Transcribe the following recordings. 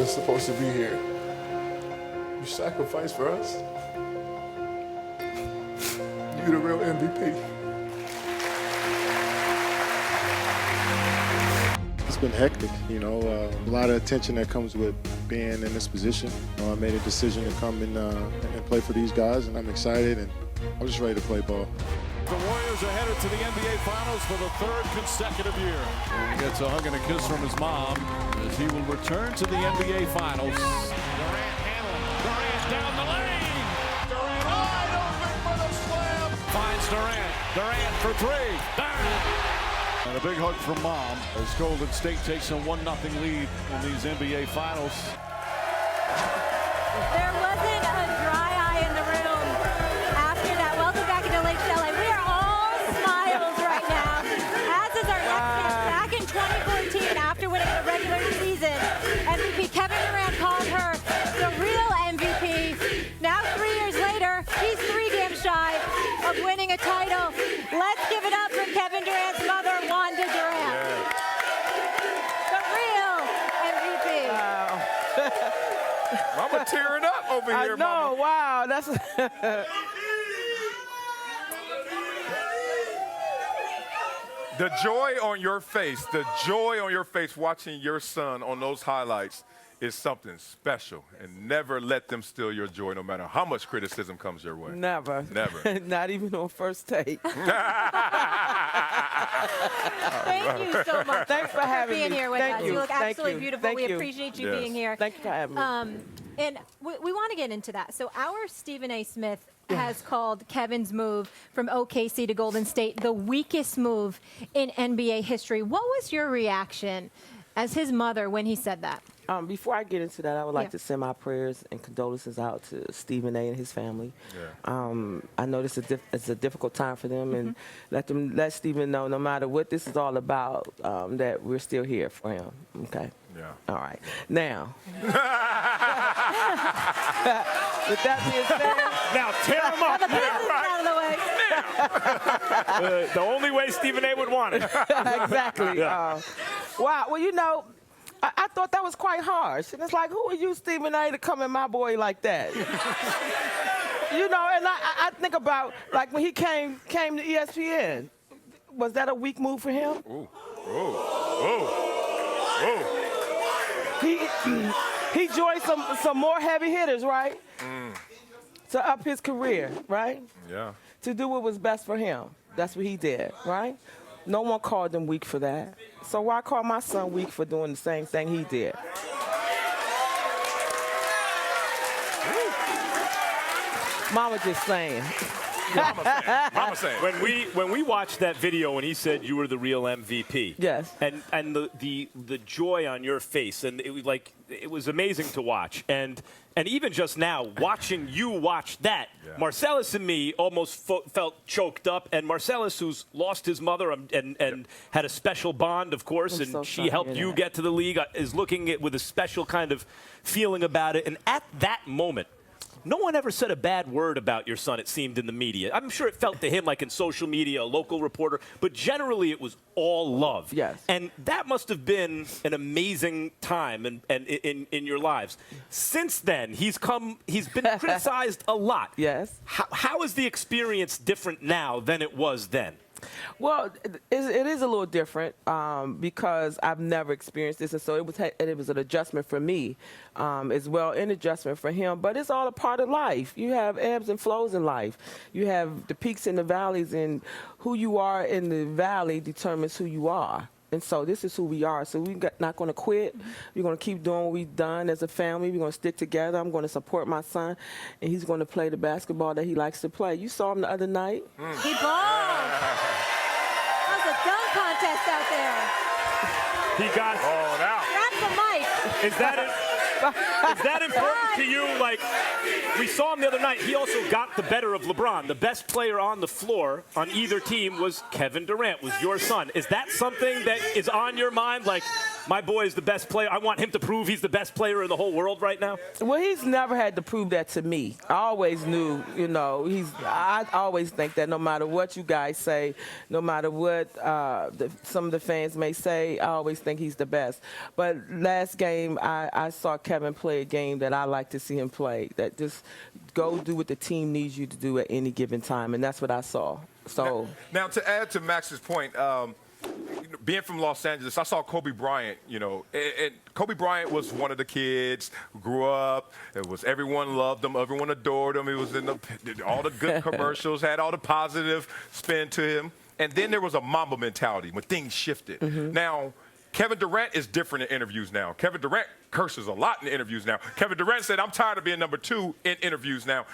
wasn't supposed to be here. You sacrificed for us. You're the real MVP. It's been hectic, a lot of attention that comes with being in this position. I made a decision to come and play for these guys, and I'm excited, and I'm just ready to play ball. The Warriors are headed to the NBA Finals for the third consecutive year. He gets a hug and a kiss from his mom as he will return to the NBA Finals. Durant handling. Durant down the lane. Durant wide open for the slam. Finds Durant. Durant for three. And a big hug from mom as Golden State takes a 1-0 lead in these NBA Finals. There wasn't a dry eye in the room after that. Welcome back into Lake Chalet. We are all smiles right now, as is our next guest. Back in 2014, after winning the regular season, MVP Kevin Durant called her the real MVP. Now 3 years later, he's 3 games shy of winning a title. Let's give it up for Kevin Durant's mother, Wanda Durant. Yeah. The real MVP. Wow. Mama tearing up over here, I know, Mama. wow, that's The joy on your face watching your son on those highlights is something special. And never let them steal your joy, no matter how much criticism comes your way. never. Never. Not even on first take. Thank you so much. Thanks for having being me. here with Thank us. you. You look Thank absolutely you. beautiful. Thank We you. appreciate you Yes. being here. Thank you for having me. And we want to get into that. So our Stephen A. Smith has called Kevin's move from OKC to Golden State the weakest move in NBA history. What was your reaction as his mother when he said that? Before I get into that, I would like Yeah. to send my prayers and condolences out to Stephen A. and his family. Yeah. I know this it's a difficult time for them, and let Stephen know, no matter what this is all about, that we're still here for him. Okay. Yeah. All right. Now, with that being said, Now tear him The up. business is out of the way. The only way Stephen A. would want it. exactly. Yeah. Wow. Well, I thought that was quite harsh. And it's like, who are you, Stephen A., to come at my boy like that? And I think about, like, when he came to ESPN, was that a weak move for him? Ooh. Ooh. Ooh. He joined some more heavy hitters, right? To up his career, right? Yeah. To do what was best for him. That's what he did, right? No one called him weak for that. So why call my son weak for doing the same thing he did? Mama just saying. Mama saying. When we watched that video when he said you were the real MVP. Yes. And the joy on your face, and it was amazing to watch. And even just now, watching you watch that, Yeah. Marcellus and me almost felt choked up. And Marcellus, who's lost his mother and had a special bond, of course, I'm and so she sorry to helped hear you that. get to the league, is looking at with a special kind of feeling about it. And at that moment, no one ever said a bad word about your son, it seemed, in the media. I'm sure it felt to him like in social media, a local reporter, but generally it was all love. Yes. And that must have been an amazing time and in your lives. Since then, he's been criticized a lot. Yes. How is the experience different now than it was then? Well, it is a little different because I've never experienced this, and so it was an adjustment for me as well, an adjustment for him. But it's all a part of life. You have ebbs and flows in life. You have the peaks and the valleys, and who you are in the valley determines who you are. And so this is who we are. So we're not going to quit. We're going to keep doing what we've done as a family. We're going to stick together. I'm going to support my son, and he's going to play the basketball that he likes to play. You saw him the other night. He balled. That was a dunk contest out there. He got Balled out. Grab the mic. Is that important to you? Like, we saw him the other night. He also got the better of LeBron. The best player on the floor on either team was Kevin Durant, was your son. Is that something that is on your mind? Like, my boy is the best player. I want him to prove he's the best player in the whole world right now? Well, he's never had to prove that to me. I always knew, I always think that no matter what you guys say, no matter what some of the fans may say, I always think he's the best. But last game, I saw Kevin play a game that I like to see him play, that just go do what the team needs you to do at any given time, and that's what I saw. So now to add to Max's point, being from Los Angeles, I saw Kobe Bryant, and Kobe Bryant was one of the kids who grew up. It was everyone loved him, everyone adored him. He was in all the good commercials, had all the positive spin to him. And then there was a Mamba mentality when things shifted. Now, Kevin Durant is different in interviews now. Kevin Durant curses a lot in interviews now. Kevin Durant said, I'm tired of being number 2 in interviews now.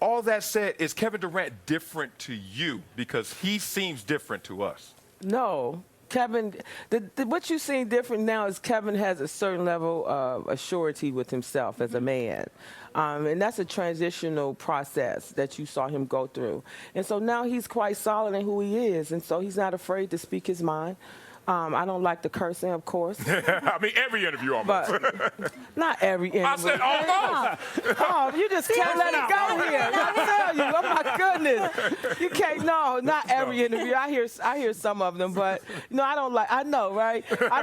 All that said, is Kevin Durant different to you? Because he seems different to us. No. Kevin, what you're seeing different now is Kevin has a certain level of assurity with himself as a man. And that's a transitional process that you saw him go through. And so now he's quite solid in who he is. And so he's not afraid to speak his mind. I don't like the cursing, of course. I mean, every interview almost. But not every interview. I said almost. Oh, you just can't let it go here. I tell you, oh my goodness, you can't. No, not every interview. I hear some of them, but I don't like. I know, right? I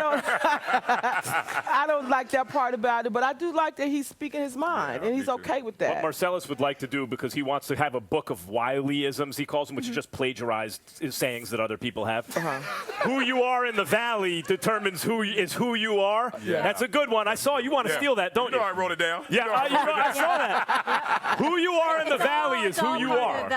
don't like that part about it, but I do like that he's speaking his mind, and he's okay with that. What Marcellus would like to do, because he wants to have a book of Wiley-isms, he calls them, which is just plagiarized sayings that other people have. Who you are in the valley determines who you are. Yeah. That's a good one. I saw you want to steal that, don't you? I wrote it down. Yeah, I saw that. Who you are in the valley is who you are.